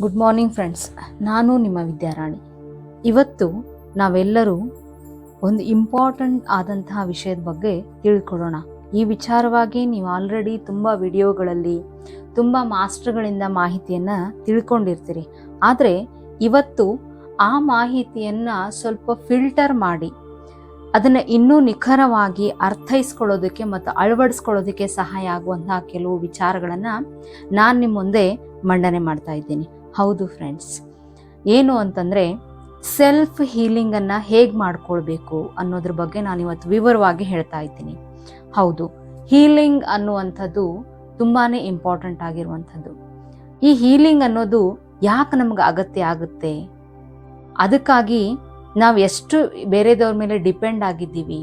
Good morning friends, ನಾನು ನಿಮ್ಮ ವಿದ್ಯಾರಾಣಿ. ಇವತ್ತು ನಾವೆಲ್ಲರೂ ಒಂದು ಇಂಪಾರ್ಟೆಂಟ್ ಆದಂತಹ ವಿಷಯದ ಬಗ್ಗೆ ತಿಳ್ಕೊಳ್ಳೋಣ. ಈ ವಿಚಾರವಾಗಿ ನೀವು ಆಲ್ರೆಡಿ ತುಂಬ ವಿಡಿಯೋಗಳಲ್ಲಿ ತುಂಬ ಮಾಸ್ಟರ್ಗಳಿಂದ ಮಾಹಿತಿಯನ್ನು ತಿಳ್ಕೊಂಡಿರ್ತೀರಿ. ಆದರೆ ಇವತ್ತು ಆ ಮಾಹಿತಿಯನ್ನು ಸ್ವಲ್ಪ ಫಿಲ್ಟರ್ ಮಾಡಿ ಅದನ್ನು ಇನ್ನೂ ನಿಖರವಾಗಿ ಅರ್ಥೈಸ್ಕೊಳ್ಳೋದಕ್ಕೆ ಮತ್ತು ಅಳವಡಿಸ್ಕೊಳ್ಳೋದಕ್ಕೆ ಸಹಾಯ ಆಗುವಂತಹ ಕೆಲವು ವಿಚಾರಗಳನ್ನು ನಾನು ನಿಮ್ಮ ಮುಂದೆ ಮಂಡನೆ ಮಾಡ್ತಾ ಇದ್ದೀನಿ. ಹೌದು ಫ್ರೆಂಡ್ಸ್, ಏನು ಅಂತಂದರೆ ಸೆಲ್ಫ್ ಹೀಲಿಂಗನ್ನು ಹೇಗೆ ಮಾಡ್ಕೊಳ್ಬೇಕು ಅನ್ನೋದ್ರ ಬಗ್ಗೆ ನಾನು ಇವತ್ತು ವಿವರವಾಗಿ ಹೇಳ್ತಾ ಇದ್ದೀನಿ. ಹೌದು, ಹೀಲಿಂಗ್ ಅನ್ನುವಂಥದ್ದು ತುಂಬಾ ಇಂಪಾರ್ಟೆಂಟ್ ಆಗಿರುವಂಥದ್ದು. ಈ ಹೀಲಿಂಗ್ ಅನ್ನೋದು ಯಾಕೆ ನಮ್ಗೆ ಅಗತ್ಯ ಆಗುತ್ತೆ, ಅದಕ್ಕಾಗಿ ನಾವು ಎಷ್ಟು ಬೇರೆದವ್ರ ಮೇಲೆ ಡಿಪೆಂಡ್ ಆಗಿದ್ದೀವಿ,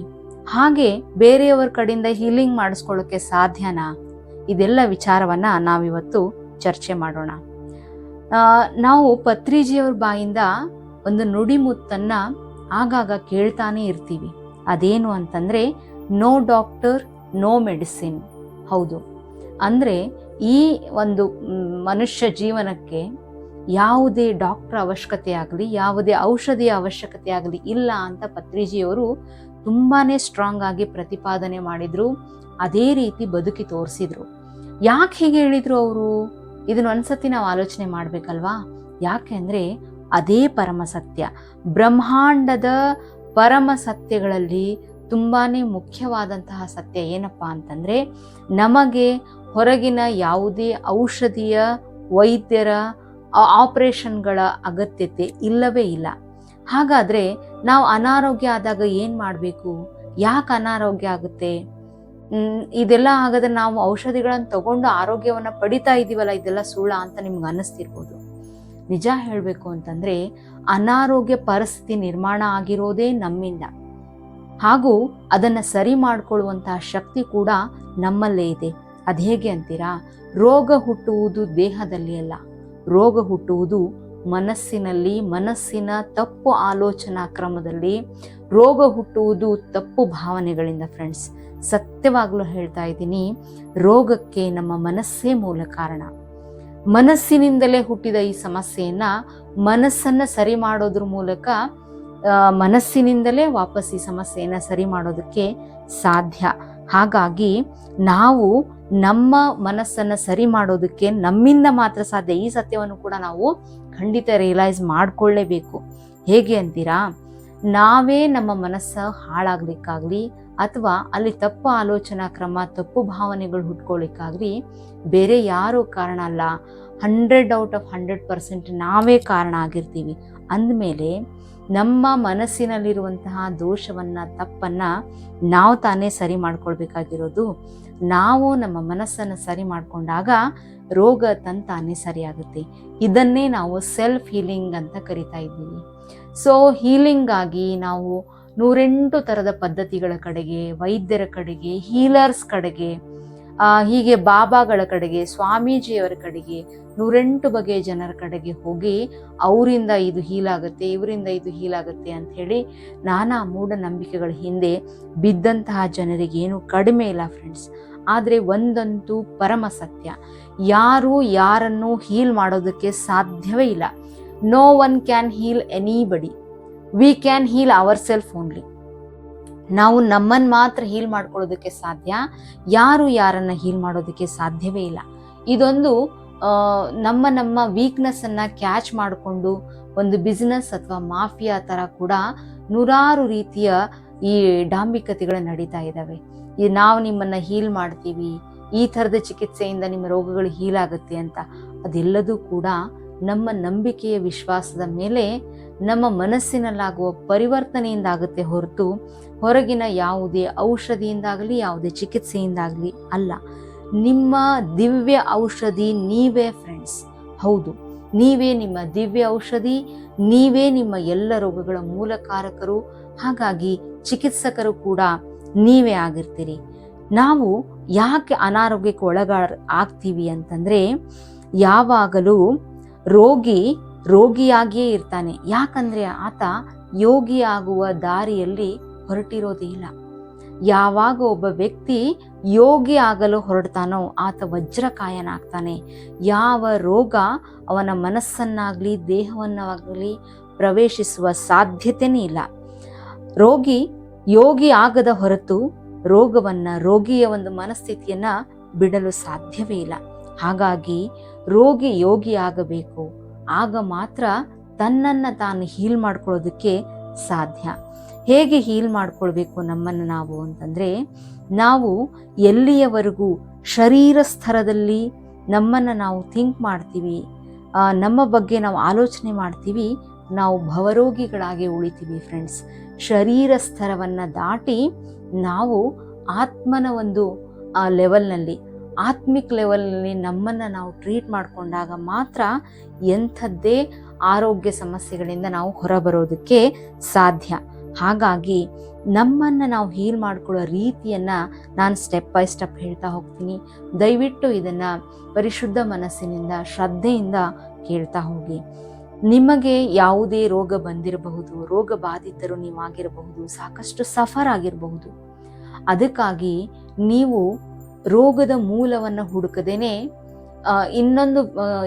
ಹಾಗೆ ಬೇರೆಯವ್ರ ಕಡೆಯಿಂದ ಹೀಲಿಂಗ್ ಮಾಡಿಸ್ಕೊಳ್ಳೋಕ್ಕೆ ಸಾಧ್ಯನಾ, ಇದೆಲ್ಲ ವಿಚಾರವನ್ನು ನಾವಿವತ್ತು ಚರ್ಚೆ ಮಾಡೋಣ. ನಾವು ಪತ್ರಿಜಿಯವ್ರ ಬಾಯಿಂದ ಒಂದು ನುಡಿಮುತ್ತನ್ನು ಆಗಾಗ ಕೇಳ್ತಾನೆ ಇರ್ತೀವಿ. ಅದೇನು ಅಂತಂದರೆ ನೋ ಡಾಕ್ಟರ್ ನೋ ಮೆಡಿಸಿನ್. ಹೌದು, ಅಂದರೆ ಈ ಒಂದು ಮನುಷ್ಯ ಜೀವನಕ್ಕೆ ಯಾವುದೇ ಡಾಕ್ಟರ್ ಅವಶ್ಯಕತೆ ಆಗಲಿ, ಯಾವುದೇ ಔಷಧಿಯ ಅವಶ್ಯಕತೆ ಆಗಲಿ ಇಲ್ಲ ಅಂತ ಪತ್ರಿಜಿಯವರು ತುಂಬಾ ಸ್ಟ್ರಾಂಗ್ ಆಗಿ ಪ್ರತಿಪಾದನೆ ಮಾಡಿದರು. ಅದೇ ರೀತಿ ಬದುಕಿ ತೋರಿಸಿದ್ರು. ಯಾಕೆ ಹೀಗೆ ಹೇಳಿದರು ಅವರು? ಇದನ್ನ ಒಂದ್ಸತಿ ನಾವು ಆಲೋಚನೆ ಮಾಡಬೇಕಲ್ವಾ? ಯಾಕೆ ಅಂದರೆ ಅದೇ ಪರಮ ಸತ್ಯ. ಬ್ರಹ್ಮಾಂಡದ ಪರಮ ಸತ್ಯಗಳಲ್ಲಿ ತುಂಬಾ ಮುಖ್ಯವಾದಂತಹ ಸತ್ಯ ಏನಪ್ಪ ಅಂತಂದರೆ, ನಮಗೆ ಹೊರಗಿನ ಯಾವುದೇ ಔಷಧಿಯ, ವೈದ್ಯರ, ಆಪರೇಷನ್ಗಳ ಅಗತ್ಯತೆ ಇಲ್ಲವೇ ಇಲ್ಲ. ಹಾಗಾದರೆ ನಾವು ಅನಾರೋಗ್ಯ ಆದಾಗ ಏನು ಮಾಡಬೇಕು? ಯಾಕೆ ಅನಾರೋಗ್ಯ ಆಗುತ್ತೆ? ಇದೆಲ್ಲ ಹಾಗಾದ್ರೆ ನಾವು ಔಷಧಿಗಳನ್ನು ತಗೊಂಡು ಆರೋಗ್ಯವನ್ನು ಪಡಿತಾ ಇದ್ದೀವಲ್ಲ, ಇದೆಲ್ಲ ಸುಳ್ಳ ಅಂತ ನಿಮ್ಗೆ ಅನ್ನಿಸ್ತಿರ್ಬೋದು. ನಿಜ ಹೇಳಬೇಕು ಅಂತಂದರೆ ಅನಾರೋಗ್ಯ ಪರಿಸ್ಥಿತಿ ನಿರ್ಮಾಣ ಆಗಿರೋದೇ ನಮ್ಮಿಂದ, ಹಾಗೂ ಅದನ್ನು ಸರಿ ಮಾಡಿಕೊಳ್ಳುವಂತಹ ಶಕ್ತಿ ಕೂಡ ನಮ್ಮಲ್ಲೇ ಇದೆ. ಅದು ಹೇಗೆ ಅಂತೀರಾ? ರೋಗ ಹುಟ್ಟುವುದು ದೇಹದಲ್ಲಿ ಅಲ್ಲ, ರೋಗ ಹುಟ್ಟುವುದು ಮನಸ್ಸಿನಲ್ಲಿ, ಮನಸ್ಸಿನ ತಪ್ಪು ಆಲೋಚನಾ ಕ್ರಮದಲ್ಲಿ. ರೋಗ ಹುಟ್ಟುವುದು ತಪ್ಪು ಭಾವನೆಗಳಿಂದ. ಫ್ರೆಂಡ್ಸ್, ಸತ್ಯವಾಗ್ಲೂ ಹೇಳ್ತಾ ಇದ್ದೀನಿ, ರೋಗಕ್ಕೆ ನಮ್ಮ ಮನಸ್ಸೇ ಮೂಲ ಕಾರಣ. ಮನಸ್ಸಿನಿಂದಲೇ ಹುಟ್ಟಿದ ಈ ಸಮಸ್ಯೆಯನ್ನು ಮನಸ್ಸನ್ನು ಸರಿ ಮಾಡೋದ್ರ ಮೂಲಕ ಮನಸ್ಸಿನಿಂದಲೇ ವಾಪಸ್ ಈ ಸಮಸ್ಯೆಯನ್ನು ಸರಿ ಮಾಡೋದಕ್ಕೆ ಸಾಧ್ಯ. ಹಾಗಾಗಿ ನಾವು ನಮ್ಮ ಮನಸ್ಸನ್ನು ಸರಿ ಮಾಡೋದಕ್ಕೆ ನಮ್ಮಿಂದ ಮಾತ್ರ ಸಾಧ್ಯ. ಈ ಸತ್ಯವನ್ನು ಕೂಡ ನಾವು ಖಂಡಿತ ರಿಯಲೈಸ್ ಮಾಡಿಕೊಳ್ಳೇಬೇಕು. ಹೇಗೆ ಅಂತೀರಾ? ನಾವೇ ನಮ್ಮ ಮನಸ್ಸು ಹಾಳಾಗ್ಲಿಕ್ಕಾಗಲಿ ಅಥವಾ ಅಲ್ಲಿ ತಪ್ಪು ಆಲೋಚನಾ ಕ್ರಮ, ತಪ್ಪು ಭಾವನೆಗಳು ಹುಟ್ಕೊಳ್ಳಿಕ್ಕಾಗಲಿ ಬೇರೆ ಯಾರೂ ಕಾರಣ ಅಲ್ಲ. 100/100% ನಾವೇ ಕಾರಣ ಆಗಿರ್ತೀವಿ. ಅಂದಮೇಲೆ ನಮ್ಮ ಮನಸ್ಸಿನಲ್ಲಿರುವಂತಹ ದೋಷವನ್ನು, ತಪ್ಪನ್ನು ನಾವು ತಾನೇ ಸರಿ ಮಾಡ್ಕೊಳ್ಬೇಕಾಗಿರೋದು. ನಾವು ನಮ್ಮ ಮನಸ್ಸನ್ನು ಸರಿ ಮಾಡಿಕೊಂಡಾಗ ರೋಗ ತಂತಾನೇ ಸರಿಯಾಗುತ್ತೆ. ಇದನ್ನೇ ನಾವು ಸೆಲ್ಫ್ ಹೀಲಿಂಗ್ ಅಂತ ಕರಿತಾ ಇದ್ದೀವಿ. ಸೊ ಹೀಲಿಂಗಾಗಿ ನಾವು 108 ಥರದ ಪದ್ಧತಿಗಳ ಕಡೆಗೆ, ವೈದ್ಯರ ಕಡೆಗೆ, ಹೀಲರ್ಸ್ ಕಡೆಗೆ, ಹೀಗೆ ಬಾಬಾಗಳ ಕಡೆಗೆ, ಸ್ವಾಮೀಜಿಯವರ ಕಡೆಗೆ, 108 ಬಗೆಯ ಜನರ ಕಡೆಗೆ ಹೋಗಿ ಅವರಿಂದ ಇದು ಹೀಲಾಗುತ್ತೆ, ಇವರಿಂದ ಇದು ಹೀಲಾಗುತ್ತೆ ಅಂತ ಹೇಳಿ ನಾನಾ ಮೂಢನಂಬಿಕೆಗಳ ಹಿಂದೆ ಬಿದ್ದಂತಹ ಜನರಿಗೆ ಏನು ಕಡಿಮೆ ಇಲ್ಲ ಫ್ರೆಂಡ್ಸ್. ಆದರೆ ಒಂದಂತೂ ಪರಮ ಸತ್ಯ, ಯಾರು ಯಾರನ್ನು ಹೀಲ್ ಮಾಡೋದಕ್ಕೆ ಸಾಧ್ಯವೇ ಇಲ್ಲ. No one can heal anybody, we can heal our self only. ನಾವು ನಮ್ಮನ್ನು ಮಾತ್ರ ಹೀಲ್ ಮಾಡ್ಕೊಳ್ಳೋದಕ್ಕೆ ಸಾಧ್ಯ, ಯಾರು ಯಾರನ್ನು ಹೀಲ್ ಮಾಡೋದಕ್ಕೆ ಸಾಧ್ಯವೇ ಇಲ್ಲ. ಇದೊಂದು ನಮ್ಮ ವೀಕ್ನೆಸ್ಸನ್ನು ಕ್ಯಾಚ್ ಮಾಡಿಕೊಂಡು ಒಂದು ಬಿಸ್ನೆಸ್ ಅಥವಾ ಮಾಫಿಯಾ ಥರ ಕೂಡ ನೂರಾರು ರೀತಿಯ ಈ ಡಾಂಬಿಕತೆಗಳು ನಡೀತಾ ಇದ್ದಾವೆ. ನಾವು ನಿಮ್ಮನ್ನು ಹೀಲ್ ಮಾಡ್ತೀವಿ, ಈ ಥರದ ಚಿಕಿತ್ಸೆಯಿಂದ ನಿಮ್ಮ ರೋಗಗಳು ಹೀಲ್ ಆಗುತ್ತೆ ಅಂತ. ಅದೆಲ್ಲದೂ ಕೂಡ ನಮ್ಮ ನಂಬಿಕೆಯ ವಿಶ್ವಾಸದ ಮೇಲೆ, ನಮ್ಮ ಮನಸ್ಸಿನಲ್ಲಾಗುವ ಪರಿವರ್ತನೆಯಿಂದ ಆಗುತ್ತೆ ಹೊರತು ಹೊರಗಿನ ಯಾವುದೇ ಔಷಧಿಯಿಂದಾಗಲಿ, ಯಾವುದೇ ಚಿಕಿತ್ಸೆಯಿಂದಾಗಲಿ ಅಲ್ಲ. ನಿಮ್ಮ ದಿವ್ಯ ಔಷಧಿ ನೀವೇ ಫ್ರೆಂಡ್ಸ್. ಹೌದು, ನೀವೇ ನಿಮ್ಮ ದಿವ್ಯ ಔಷಧಿ, ನೀವೇ ನಿಮ್ಮ ಎಲ್ಲ ರೋಗಗಳ ಮೂಲಕಾರಕರು. ಹಾಗಾಗಿ ಚಿಕಿತ್ಸಕರು ಕೂಡ ನೀವೇ ಆಗಿರ್ತೀರಿ. ನಾವು ಯಾಕೆ ಅನಾರೋಗ್ಯಕ್ಕೆ ಆಗ್ತೀವಿ ಅಂತಂದರೆ, ಯಾವಾಗಲೂ ರೋಗಿಯಾಗಿಯೇ ಇರ್ತಾನೆ. ಯಾಕಂದರೆ ಆತ ಯೋಗಿಯಾಗುವ ದಾರಿಯಲ್ಲಿ ಹೊರಟಿರೋದೇ ಇಲ್ಲ. ಯಾವಾಗ ಒಬ್ಬ ವ್ಯಕ್ತಿ ಯೋಗಿ ಆಗಲು ಹೊರಡ್ತಾನೋ ಆತ ವಜ್ರಕಾಯನಾಗ್ತಾನೆ. ಯಾವ ರೋಗ ಅವನ ಮನಸ್ಸನ್ನಾಗಲಿ ದೇಹವನ್ನಾಗಲಿ ಪ್ರವೇಶಿಸುವ ಸಾಧ್ಯತೆನೇ ಇಲ್ಲ. ರೋಗಿ ಯೋಗಿ ಆಗದ ಹೊರತು ರೋಗಿಯ ಒಂದು ಮನಸ್ಥಿತಿಯನ್ನ ಬಿಡಲು ಸಾಧ್ಯವೇ ಇಲ್ಲ. ಹಾಗಾಗಿ ರೋಗಿ ಯೋಗಿ ಆಗಬೇಕು. ಆಗ ಮಾತ್ರ ತನ್ನನ್ನು ತಾನು ಹೀಲ್ ಮಾಡ್ಕೊಳ್ಳೋದಕ್ಕೆ ಸಾಧ್ಯ. ಹೇಗೆ ಹೀಲ್ ಮಾಡ್ಕೊಳ್ಬೇಕು ನಮ್ಮನ್ನು ನಾವು ಅಂತಂದರೆ, ನಾವು ಎಲ್ಲಿಯವರೆಗೂ ಶರೀರ ಸ್ತರದಲ್ಲಿ ನಮ್ಮನ್ನು ನಾವು ಥಿಂಕ್ ಮಾಡ್ತೀವಿ, ನಮ್ಮ ಬಗ್ಗೆ ನಾವು ಆಲೋಚನೆ ಮಾಡ್ತೀವಿ, ನಾವು ಭವರೋಗಿಗಳಾಗಿ ಉಳಿತೀವಿ ಫ್ರೆಂಡ್ಸ್. ಶರೀರ ಸ್ತರವನ್ನು ದಾಟಿ ನಾವು ಆತ್ಮನ ಒಂದು ಲೆವೆಲ್ನಲ್ಲಿ, ಆತ್ಮಿಕ್ ಲೆವೆಲ್ನಲ್ಲಿ ನಮ್ಮನ್ನು ನಾವು ಟ್ರೀಟ್ ಮಾಡಿಕೊಂಡಾಗ ಮಾತ್ರ ಎಂಥದ್ದೇ ಆರೋಗ್ಯ ಸಮಸ್ಯೆಗಳಿಂದ ನಾವು ಹೊರಬರೋದಕ್ಕೆ ಸಾಧ್ಯ. ಹಾಗಾಗಿ ನಮ್ಮನ್ನು ನಾವು ಹೀಲ್ ಮಾಡ್ಕೊಳ್ಳೋ ರೀತಿಯನ್ನು ನಾನು ಸ್ಟೆಪ್ ಬೈ ಸ್ಟೆಪ್ ಹೇಳ್ತಾ ಹೋಗ್ತೀನಿ. ದಯವಿಟ್ಟು ಇದನ್ನು ಪರಿಶುದ್ಧ ಮನಸ್ಸಿನಿಂದ ಶ್ರದ್ಧೆಯಿಂದ ಕೇಳ್ತಾ ಹೋಗಿ. ನಿಮಗೆ ಯಾವುದೇ ರೋಗ ಬಂದಿರಬಹುದು, ರೋಗ ಬಾಧಿತರು ನೀವಾಗಿರಬಹುದು, ಸಾಕಷ್ಟು ಸಫರ್ ಆಗಿರಬಹುದು. ಅದಕ್ಕಾಗಿ ನೀವು ರೋಗದ ಮೂಲವನ್ನು ಹುಡುಕದೇನೆ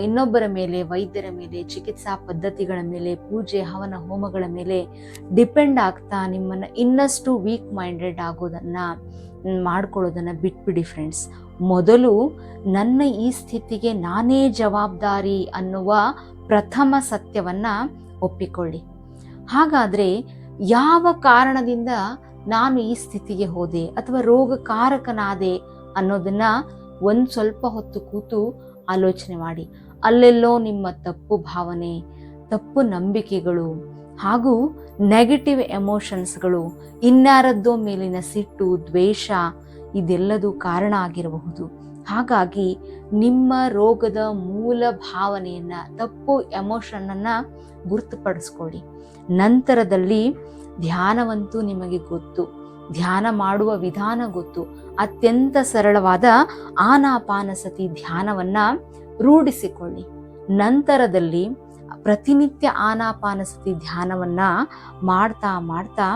ಇನ್ನೊಬ್ಬರ ಮೇಲೆ, ವೈದ್ಯರ ಮೇಲೆ, ಚಿಕಿತ್ಸಾ ಪದ್ಧತಿಗಳ ಮೇಲೆ, ಪೂಜೆ ಹವನ ಹೋಮಗಳ ಮೇಲೆ ಡಿಪೆಂಡ್ ಆಗ್ತಾ ನಿಮ್ಮನ್ನು ಇನ್ನಷ್ಟು ವೀಕ್ ಮೈಂಡೆಡ್ ಮಾಡ್ಕೊಳ್ಳೋದನ್ನು ಬಿಟ್ಬಿಡಿ ಫ್ರೆಂಡ್ಸ್. ಮೊದಲು ನನ್ನ ಈ ಸ್ಥಿತಿಗೆ ನಾನೇ ಜವಾಬ್ದಾರಿ ಅನ್ನುವ ಪ್ರಥಮ ಸತ್ಯವನ್ನು ಒಪ್ಪಿಕೊಳ್ಳಿ. ಹಾಗಾದರೆ ಯಾವ ಕಾರಣದಿಂದ ನಾನು ಈ ಸ್ಥಿತಿಗೆ ಹೋದೆ ಅಥವಾ ರೋಗಕಾರಕನಾದೆ ಅನ್ನೋದನ್ನು ಒಂದು ಸ್ವಲ್ಪ ಹೊತ್ತು ಕೂತು ಆಲೋಚನೆ ಮಾಡಿ. ಅಲ್ಲೆಲ್ಲೋ ನಿಮ್ಮ ತಪ್ಪು ಭಾವನೆ, ತಪ್ಪು ನಂಬಿಕೆಗಳು ಹಾಗೂ ನೆಗೆಟಿವ್ ಎಮೋಷನ್ಸ್ಗಳು, ಇನ್ಯಾರದ್ದೋ ಮೇಲಿನ ಸಿಟ್ಟು, ದ್ವೇಷ ಇದೆಲ್ಲದೂ ಕಾರಣ ಆಗಿರಬಹುದು. ಹಾಗಾಗಿ ನಿಮ್ಮ ರೋಗದ ಮೂಲ ಭಾವನೆಯನ್ನು, ತಪ್ಪು ಎಮೋಷನನ್ನು ಗುರುತುಪಡಿಸ್ಕೊಳ್ಳಿ. ನಂತರದಲ್ಲಿ ಧ್ಯಾನವಂತೂ ನಿಮಗೆ ಗೊತ್ತು, ಧ್ಯಾನ ಮಾಡುವ ವಿಧಾನ ಗೊತ್ತು. ಅತ್ಯಂತ ಸರಳವಾದ ಆನಾಪಾನಸತಿ ಧ್ಯಾನವನ್ನು ರೂಢಿಸಿಕೊಳ್ಳಿ. ನಂತರದಲ್ಲಿ ಪ್ರತಿನಿತ್ಯ ಆನಾಪಾನಸತಿ ಧ್ಯಾನವನ್ನು ಮಾಡ್ತಾ ಮಾಡ್ತಾ,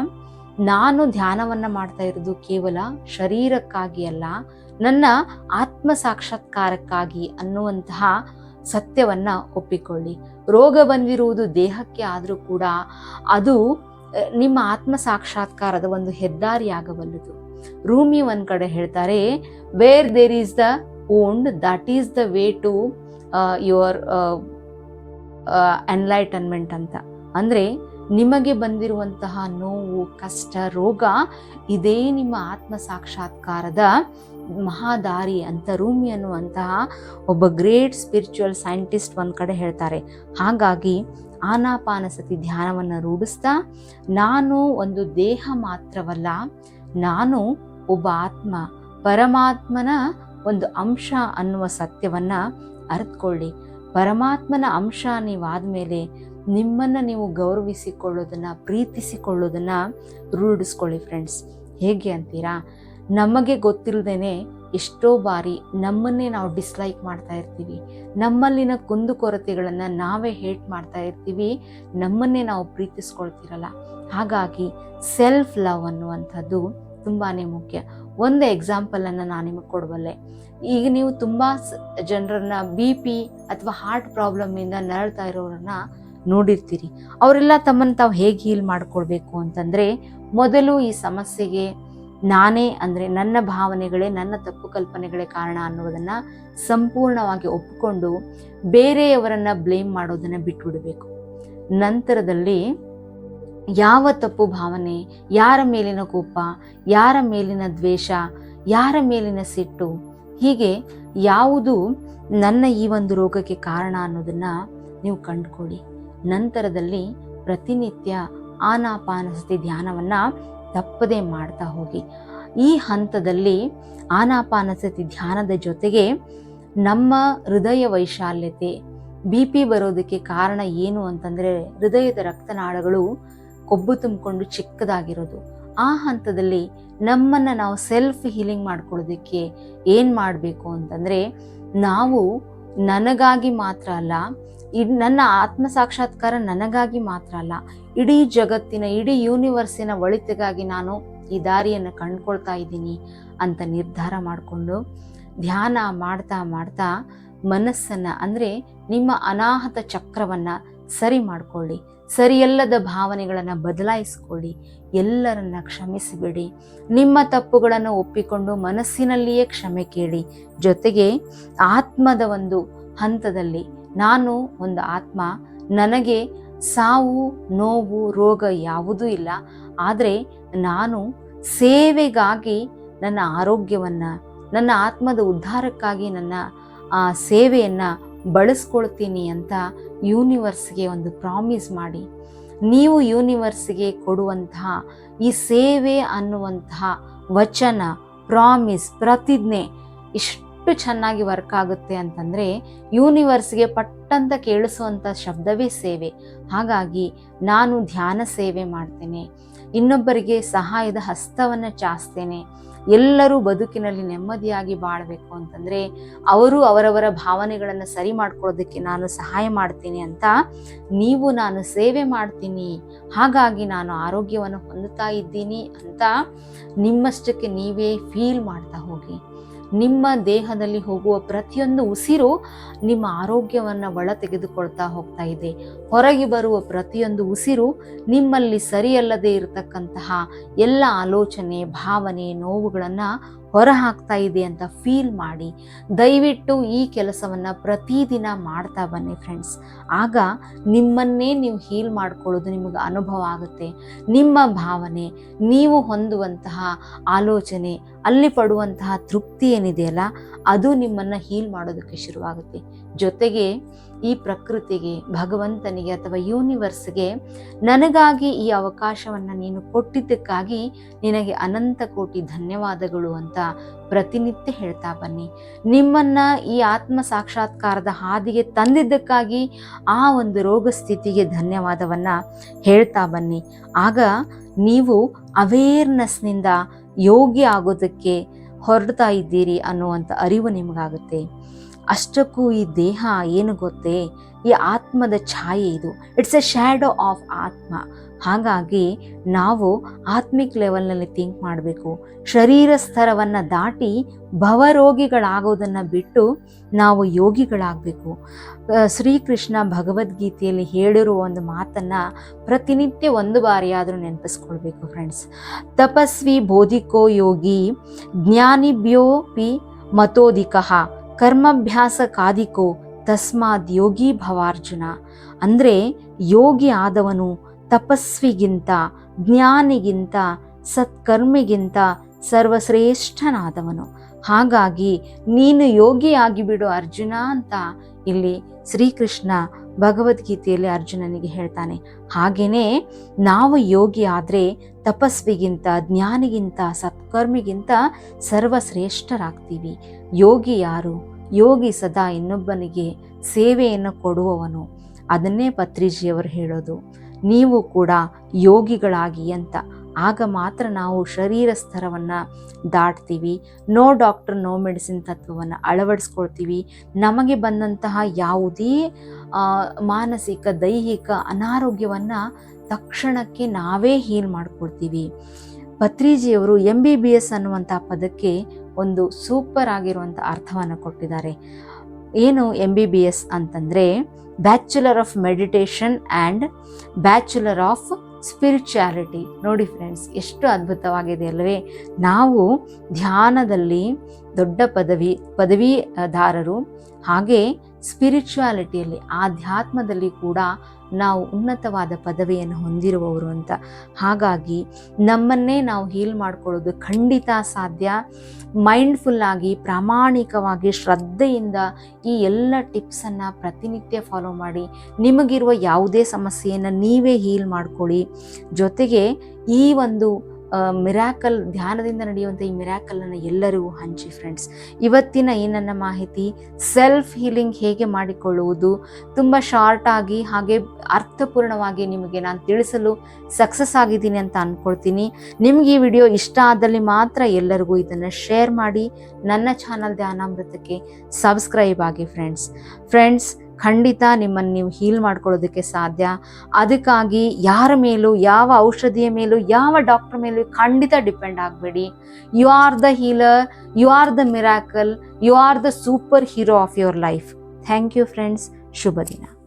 ನಾನು ಧ್ಯಾನವನ್ನು ಮಾಡ್ತಾ ಇರೋದು ಕೇವಲ ಶರೀರಕ್ಕಾಗಿ ಅಲ್ಲ, ನನ್ನ ಆತ್ಮ ಸಾಕ್ಷಾತ್ಕಾರಕ್ಕಾಗಿ ಅನ್ನುವಂತಹ ಸತ್ಯವನ್ನು ಒಪ್ಪಿಕೊಳ್ಳಿ. ರೋಗ ಬಂದಿರುವುದು ದೇಹಕ್ಕೆ ಆದರೂ ಕೂಡ ಅದು ನಿಮ್ಮ ಆತ್ಮ ಸಾಕ್ಷಾತ್ಕಾರದ ಒಂದು ಹೆದ್ದಾರಿಯಾಗಬಲ್ಲದು. ರೂಮಿ ಒಂದು ಕಡೆ ಹೇಳ್ತಾರೆ, where there is the wound, that is the way to your enlightenment ಅಂತ. ಅಂದರೆ ನಿಮಗೆ ಬಂದಿರುವಂತಹ ನೋವು, ಕಷ್ಟ, ರೋಗ ಇದೇ ನಿಮ್ಮ ಆತ್ಮ ಸಾಕ್ಷಾತ್ಕಾರದ ಮಹಾದಾರಿ ಅಂತ ರೂಮಿ ಅನ್ನುವಂತಹ ಒಬ್ಬ ಗ್ರೇಟ್ ಸ್ಪಿರಿಚುವಲ್ ಸೈಂಟಿಸ್ಟ್ ಒಂದು ಕಡೆ ಹೇಳ್ತಾರೆ. ಹಾಗಾಗಿ ಆನಾಪಾನಸತಿ ಧ್ಯಾನವನ್ನು ರೂಢಿಸ್ತಾ, ನಾನು ಒಂದು ದೇಹ ಮಾತ್ರವಲ್ಲ, ನಾನು ಒಬ್ಬ ಆತ್ಮ, ಪರಮಾತ್ಮನ ಒಂದು ಅಂಶ ಅನ್ನುವ ಸತ್ಯವನ್ನು ಅರಿತುಕೊಳ್ಳಿ. ಪರಮಾತ್ಮನ ಅಂಶ ನೀವಾದಮೇಲೆ ನಿಮ್ಮನ್ನು ನೀವು ಗೌರವಿಸಿಕೊಳ್ಳೋದನ್ನು, ಪ್ರೀತಿಸಿಕೊಳ್ಳೋದನ್ನು ರೂಢಿಸ್ಕೊಳ್ಳಿ ಫ್ರೆಂಡ್ಸ್. ಹೇಗೆ ಅಂತೀರಾ? ನಮಗೆ ಗೊತ್ತಿಲ್ಲದೇನೆ ಎಷ್ಟೋ ಬಾರಿ ನಮ್ಮನ್ನೇ ನಾವು ಡಿಸ್ಲೈಕ್ ಮಾಡ್ತಾ ಇರ್ತೀವಿ, ನಮ್ಮಲ್ಲಿನ ಕುಂದುಕೊರತೆಗಳನ್ನು ನಾವೇ ಹೇಟ್ ಮಾಡ್ತಾ ಇರ್ತೀವಿ, ನಮ್ಮನ್ನೇ ನಾವು ಪ್ರೀತಿಸ್ಕೊಳ್ತಿರಲ್ಲ. ಹಾಗಾಗಿ ಸೆಲ್ಫ್ ಲವ್ ಅನ್ನುವಂಥದ್ದು ತುಂಬಾ ಮುಖ್ಯ. ಒಂದು ಎಕ್ಸಾಂಪಲನ್ನು ನಾನು ನಿಮಗೆ ಕೊಡಬಲ್ಲೆ. ಈಗ ನೀವು ತುಂಬ ಜನರನ್ನ BP ಅಥವಾ ಹಾರ್ಟ್ ಪ್ರಾಬ್ಲಮ್ಮಿಂದ ನರಳ್ತಾ ಇರೋರನ್ನ ನೋಡಿರ್ತೀರಿ. ಅವರೆಲ್ಲ ತಮ್ಮನ್ನು ತಾವು ಹೇಗೆ ಹೀಲ್ ಮಾಡ್ಕೊಳ್ಬೇಕು ಅಂತಂದರೆ, ಮೊದಲು ಈ ಸಮಸ್ಯೆಗೆ ನಾನೇ, ಅಂದರೆ ನನ್ನ ಭಾವನೆಗಳೇ, ನನ್ನ ತಪ್ಪು ಕಲ್ಪನೆಗಳೇ ಕಾರಣ ಅನ್ನೋದನ್ನು ಸಂಪೂರ್ಣವಾಗಿ ಒಪ್ಪಿಕೊಂಡು ಬೇರೆಯವರನ್ನು ಬ್ಲೇಮ್ ಮಾಡೋದನ್ನು ಬಿಟ್ಬಿಡಬೇಕು. ನಂತರದಲ್ಲಿ ಯಾವ ತಪ್ಪು ಭಾವನೆ, ಯಾರ ಮೇಲಿನ ಕೋಪ, ಯಾರ ಮೇಲಿನ ದ್ವೇಷ, ಯಾರ ಮೇಲಿನ ಸಿಟ್ಟು, ಹೀಗೆ ಯಾವುದು ನನ್ನ ಈ ಒಂದು ರೋಗಕ್ಕೆ ಕಾರಣ ಅನ್ನೋದನ್ನು ನೀವು ಕಂಡುಕೊಳ್ಳಿ. ನಂತರದಲ್ಲಿ ಪ್ರತಿನಿತ್ಯ ಆನಾಪಾನಸತಿ ಧ್ಯಾನವನ್ನು ತಪ್ಪದೇ ಮಾಡ್ತಾ ಹೋಗಿ. ಈ ಹಂತದಲ್ಲಿ ಆನಾಪಾನಸತಿ ಧ್ಯಾನದ ಜೊತೆಗೆ ನಮ್ಮ ಹೃದಯ ವೈಶಾಲ್ಯತೆ, BP ಬರೋದಕ್ಕೆ ಕಾರಣ ಏನು ಅಂತಂದರೆ ಹೃದಯದ ರಕ್ತನಾಳಗಳು ಕೊಬ್ಬು ತುಂಬಿಕೊಂಡು ಚಿಕ್ಕದಾಗಿರೋದು. ಆ ಹಂತದಲ್ಲಿ ನಮ್ಮನ್ನು ನಾವು ಸೆಲ್ಫ್ ಹೀಲಿಂಗ್ ಮಾಡ್ಕೊಳ್ಳೋದಕ್ಕೆ ಏನು ಮಾಡಬೇಕು ಅಂತಂದರೆ, ನಾವು ನನಗಾಗಿ ಮಾತ್ರ ಅಲ್ಲ, ನನ್ನ ಆತ್ಮ ಸಾಕ್ಷಾತ್ಕಾರ ನನಗಾಗಿ ಮಾತ್ರ ಅಲ್ಲ, ಇಡೀ ಜಗತ್ತಿನ, ಇಡೀ ಯೂನಿವರ್ಸಿನ ಒಳಿತಿಗಾಗಿ ನಾನು ಈ ದಾರಿಯನ್ನು ಕಂಡುಕೊಳ್ತಾ ಇದ್ದೀನಿ ಅಂತ ನಿರ್ಧಾರ ಮಾಡಿಕೊಂಡು ಧ್ಯಾನ ಮಾಡ್ತಾ ಮಾಡ್ತಾ ಮನಸ್ಸನ್ನು ಅಂದರೆ ನಿಮ್ಮ ಅನಾಹತ ಚಕ್ರವನ್ನು ಸರಿ ಮಾಡಿಕೊಳ್ಳಿ. ಸರಿಯಲ್ಲದ ಭಾವನೆಗಳನ್ನು ಬದಲಾಯಿಸಿಕೊಳ್ಳಿ. ಎಲ್ಲರನ್ನ ಕ್ಷಮಿಸಿಬಿಡಿ. ನಿಮ್ಮ ತಪ್ಪುಗಳನ್ನು ಒಪ್ಪಿಕೊಂಡು ಮನಸ್ಸಿನಲ್ಲಿಯೇ ಕ್ಷಮೆ ಕೇಳಿ. ಜೊತೆಗೆ ಆತ್ಮದ ಒಂದು ಹಂತದಲ್ಲಿ ನಾನು ಒಂದು ಆತ್ಮ, ನನಗೆ ಸಾವು ನೋವು ರೋಗ ಯಾವುದೂ ಇಲ್ಲ. ಆದರೆ ನಾನು ಸೇವೆಗಾಗಿ ನನ್ನ ಆರೋಗ್ಯವನ್ನು, ನನ್ನ ಆತ್ಮದ ಉದ್ಧಾರಕ್ಕಾಗಿ ನನ್ನ ಆ ಸೇವೆಯನ್ನು ಬಳಸ್ಕೊಳ್ತೀನಿ ಅಂತ ಯೂನಿವರ್ಸ್ಗೆ ಒಂದು ಪ್ರಾಮಿಸ್ ಮಾಡಿ. ನೀವು ಯೂನಿವರ್ಸ್ಗೆ ಕೊಡುವಂತಹ ಈ ಸೇವೆ ಅನ್ನುವಂತಹ ವಚನ, ಪ್ರಾಮಿಸ್, ಪ್ರತಿಜ್ಞೆ ಇಷ್ಟು ಚೆನ್ನಾಗಿ ವರ್ಕ್ ಆಗುತ್ತೆ ಅಂತಂದರೆ ಯೂನಿವರ್ಸ್ಗೆ ಪಟ್ಟಂತ ಕೇಳಿಸುವಂಥ ಶಬ್ದವೇ ಸೇವೆ. ಹಾಗಾಗಿ ನಾನು ಧ್ಯಾನ ಸೇವೆ ಮಾಡ್ತೇನೆ, ಇನ್ನೊಬ್ಬರಿಗೆ ಸಹಾಯದ ಹಸ್ತವನ್ನು ಚಾಚ್ತೇನೆ. ಎಲ್ಲರೂ ಬದುಕಿನಲ್ಲಿ ನೆಮ್ಮದಿಯಾಗಿ ಬಾಳಬೇಕು ಅಂತಂದರೆ ಅವರು ಅವರವರ ಭಾವನೆಗಳನ್ನು ಸರಿ ಮಾಡ್ಕೊಳ್ಳೋದಕ್ಕೆ ನಾನು ಸಹಾಯ ಮಾಡ್ತೀನಿ ಅಂತ ನೀವು ನಾನು ಸೇವೆ ಮಾಡ್ತೀನಿ, ಹಾಗಾಗಿ ನಾನು ಆರೋಗ್ಯವನ್ನು ಹೊಂದುತ್ತಾ ಇದ್ದೀನಿ ಅಂತ ನಿಮ್ಮಷ್ಟಕ್ಕೆ ನೀವೇ ಫೀಲ್ ಮಾಡ್ತಾ ಹೋಗಿ. ನಿಮ್ಮ ದೇಹದಲ್ಲಿ ಹೋಗುವ ಪ್ರತಿಯೊಂದು ಉಸಿರು ನಿಮ್ಮ ಆರೋಗ್ಯವನ್ನು ಒಳ ತೆಗೆದುಕೊಳ್ತಾ ಹೋಗ್ತಾ ಇದೆ. ಹೊರಗೆ ಬರುವ ಪ್ರತಿಯೊಂದು ಉಸಿರು ನಿಮ್ಮಲ್ಲಿ ಸರಿಯಲ್ಲದೆ ಇರತಕ್ಕಂತಹ ಎಲ್ಲ ಆಲೋಚನೆ, ಭಾವನೆ, ನೋವುಗಳನ್ನು ಹೊರ ಹಾಕ್ತಾ ಇದೆ ಅಂತ ಫೀಲ್ ಮಾಡಿ. ದಯವಿಟ್ಟು ಈ ಕೆಲಸವನ್ನು ಪ್ರತಿದಿನ ಮಾಡ್ತಾ ಬನ್ನಿ ಫ್ರೆಂಡ್ಸ್. ಆಗ ನಿಮ್ಮನ್ನೇ ನೀವು ಹೀಲ್ ಮಾಡ್ಕೊಳ್ಳೋದು ನಿಮಗೆ ಅನುಭವ ಆಗುತ್ತೆ. ನಿಮ್ಮ ಭಾವನೆ, ನೀವು ಹೊಂದುವಂತಹ ಆಲೋಚನೆ, ಅಲ್ಲಿ ಪಡುವಂತಹ ತೃಪ್ತಿ ಏನಿದೆಯಲ್ಲ ಅದು ನಿಮ್ಮನ್ನು ಹೀಲ್ ಮಾಡೋದಕ್ಕೆ ಶುರುವಾಗುತ್ತೆ. ಜೊತೆಗೆ ಈ ಪ್ರಕೃತಿಗೆ, ಭಗವಂತನಿಗೆ ಅಥವಾ ಯೂನಿವರ್ಸ್ಗೆ ನನಗಾಗಿ ಈ ಅವಕಾಶವನ್ನು ನೀನು ಕೊಟ್ಟಿದ್ದಕ್ಕಾಗಿ ನಿನಗೆ ಅನಂತ ಕೋಟಿ ಧನ್ಯವಾದಗಳು ಅಂತ ಪ್ರತಿನಿತ್ಯ ಹೇಳ್ತಾ ಬನ್ನಿ. ನಿಮ್ಮನ್ನು ಈ ಆತ್ಮ ಸಾಕ್ಷಾತ್ಕಾರದ ಹಾದಿಗೆ ತಂದಿದ್ದಕ್ಕಾಗಿ ಆ ಒಂದು ರೋಗ ಸ್ಥಿತಿಗೆ ಧನ್ಯವಾದವನ್ನು ಹೇಳ್ತಾ ಬನ್ನಿ. ಆಗ ನೀವು ಅವೇರ್ನೆಸ್ನಿಂದ ಯೋಗಿ ಆಗೋದಕ್ಕೆ ಹೊರಡ್ತಾ ಇದ್ದೀರಿ ಅನ್ನುವಂಥ ಅರಿವು ನಿಮಗಾಗುತ್ತೆ. ಅಷ್ಟಕ್ಕೂ ಈ ದೇಹ ಏನು ಗೊತ್ತೇ, ಈ ಆತ್ಮದ ಛಾಯೆ ಇದು. ಇಟ್ಸ್ ಎ ಶ್ಯಾಡೋ ಆಫ್ ಆತ್ಮ. ಹಾಗಾಗಿ ನಾವು ಆತ್ಮಿಕ್ ಲೆವೆಲ್ನಲ್ಲಿ ಥಿಂಕ್ ಮಾಡಬೇಕು. ಶರೀರ ಸ್ತರವನ್ನು ದಾಟಿ ಭವರೋಗಿಗಳಾಗೋದನ್ನು ಬಿಟ್ಟು ನಾವು ಯೋಗಿಗಳಾಗಬೇಕು. ಶ್ರೀಕೃಷ್ಣ ಭಗವದ್ಗೀತೆಯಲ್ಲಿ ಹೇಳಿರುವ ಒಂದು ಮಾತನ್ನು ಪ್ರತಿನಿತ್ಯ ಒಂದು ಬಾರಿಯಾದರೂ ನೆನಪಿಸ್ಕೊಳ್ಬೇಕು ಫ್ರೆಂಡ್ಸ್. ತಪಸ್ವಿ ಬೋಧಿಕೋ ಯೋಗಿ ಜ್ಞಾನಿಭ್ಯೋಪಿ ಮತೋಧಿಕಃ ಕರ್ಮಾಭ್ಯಾಸ ಕಾದಿಕೋ ತಸ್ಮಾದ್ ಯೋಗಿ ಭವಾರ್ಜುನ. ಅಂದರೆ ಯೋಗಿ ಆದವನು ತಪಸ್ವಿಗಿಂತ, ಜ್ಞಾನಿಗಿಂತ, ಸತ್ಕರ್ಮಿಗಿಂತ ಸರ್ವಶ್ರೇಷ್ಠನಾದವನು. ಹಾಗಾಗಿ ನೀನು ಯೋಗಿ ಆಗಿಬಿಡು ಅರ್ಜುನ ಅಂತ ಇಲ್ಲಿ ಶ್ರೀಕೃಷ್ಣ ಭಗವದ್ಗೀತೆಯಲ್ಲಿ ಅರ್ಜುನನಿಗೆ ಹೇಳ್ತಾನೆ. ಹಾಗೇನೆ ನಾವು ಯೋಗಿ ಆದರೆ ತಪಸ್ವಿಗಿಂತ, ಜ್ಞಾನಿಗಿಂತ, ಸತ್ಕರ್ಮಿಗಿಂತ ಸರ್ವಶ್ರೇಷ್ಠರಾಗ್ತೀವಿ. ಯೋಗಿ ಯಾರು? ಯೋಗಿ ಸದಾ ಇನ್ನೊಬ್ಬನಿಗೆ ಸೇವೆಯನ್ನು ಕೊಡುವವನು. ಅದನ್ನೇ ಪತ್ರಿಜಿಯವರು ಹೇಳೋದು, ನೀವು ಕೂಡ ಯೋಗಿಗಳಾಗಿ ಅಂತ. ಆಗ ಮಾತ್ರ ನಾವು ಶರೀರ ಸ್ತರವನ್ನು ದಾಟ್ತೀವಿ. ನೋ ಡಾಕ್ಟರ್ ನೋ ಮೆಡಿಸಿನ್ ತತ್ವವನ್ನು ಅಳವಡಿಸ್ಕೊಳ್ತೀವಿ. ನಮಗೆ ಬಂದಂತಹ ಯಾವುದೇ ಮಾನಸಿಕ, ದೈಹಿಕ ಅನಾರೋಗ್ಯವನ್ನು ತಕ್ಷಣಕ್ಕೆ ನಾವೇ ಹೀಲ್ ಮಾಡ್ಕೊಳ್ತೀವಿ. ಪತ್ರಿಜಿಯವರು MBBS ಅನ್ನುವಂಥ ಪದಕ್ಕೆ ಒಂದು ಸೂಪರ್ ಆಗಿರುವಂಥ ಅರ್ಥವನ್ನು ಕೊಟ್ಟಿದ್ದಾರೆ. ಏನು MBBS ಅಂತಂದರೆ bachelor of meditation and bachelor of spirituality. ನೋಡಿ ಫ್ರೆಂಡ್ಸ್, ಎಷ್ಟು ಅದ್ಭುತವಾಗಿದೆ ಅಲ್ಲವೇ? ನಾವು ಧ್ಯಾನದಲ್ಲಿ ದೊಡ್ಡ ಪದವೀದಾರರು, ಹಾಗೆ ಸ್ಪಿರಿಚುಯಾಲಿಟಿಯಲ್ಲಿ, ಆಧ್ಯಾತ್ಮದಲ್ಲಿ ಕೂಡ ನಾವು ಉನ್ನತವಾದ ಪದವಿಯನ್ನು ಹೊಂದಿರುವವರು ಅಂತ. ಹಾಗಾಗಿ ನಮ್ಮನ್ನೇ ನಾವು ಹೀಲ್ ಮಾಡ್ಕೊಳ್ಳೋದು ಖಂಡಿತ ಸಾಧ್ಯ. ಮೈಂಡ್ಫುಲ್ಲಾಗಿ, ಪ್ರಾಮಾಣಿಕವಾಗಿ, ಶ್ರದ್ಧೆಯಿಂದ ಈ ಎಲ್ಲ ಟಿಪ್ಸನ್ನು ಪ್ರತಿನಿತ್ಯ ಫಾಲೋ ಮಾಡಿ ನಿಮಗಿರುವ ಯಾವುದೇ ಸಮಸ್ಯೆಯನ್ನು ನೀವೇ ಹೀಲ್ ಮಾಡ್ಕೊಳ್ಳಿ. ಜೊತೆಗೆ ಈ ಒಂದು ಮಿರಾಕಲ್, ಧ್ಯಾನದಿಂದ ನಡೆಯುವಂಥ ಈ ಮಿರಾಕಲನ್ನು ಎಲ್ಲರಿಗೂ ಹಂಚಿ ಫ್ರೆಂಡ್ಸ್. ಇವತ್ತಿನ ಈ ನನ್ನ ಮಾಹಿತಿ ಸೆಲ್ಫ್ ಹೀಲಿಂಗ್ ಹೇಗೆ ಮಾಡಿಕೊಳ್ಳುವುದು ತುಂಬ ಶಾರ್ಟಾಗಿ ಹಾಗೆ ಅರ್ಥಪೂರ್ಣವಾಗಿ ನಿಮಗೆ ನಾನು ತಿಳಿಸಲು ಸಕ್ಸಸ್ ಆಗಿದ್ದೀನಿ ಅಂತ ಅಂದ್ಕೊಳ್ತೀನಿ. ನಿಮ್ಗೆ ಈ ವಿಡಿಯೋ ಇಷ್ಟ ಆದಲ್ಲಿ ಮಾತ್ರ ಎಲ್ಲರಿಗೂ ಇದನ್ನು ಶೇರ್ ಮಾಡಿ. ನನ್ನ ಚಾನಲ್ ಧ್ಯಾನಾಮೃತಕ್ಕೆ ಸಬ್ಸ್ಕ್ರೈಬ್ ಆಗಿ ಫ್ರೆಂಡ್ಸ್. ಖಂಡಿತ ನಿಮ್ಮನ್ನು ನೀವು ಹೀಲ್ ಮಾಡ್ಕೊಳ್ಳೋದಕ್ಕೆ ಸಾಧ್ಯ. ಅದಕ್ಕಾಗಿ ಯಾರ ಮೇಲೂ, ಯಾವ ಔಷಧಿಯ ಮೇಲೂ, ಯಾವ ಡಾಕ್ಟರ್ ಮೇಲೂ ಖಂಡಿತ ಡಿಪೆಂಡ್ ಆಗಬೇಡಿ. You are the healer, you are the miracle, you are the super hero of your life. Thank you friends. ಶುಭ ದಿನ.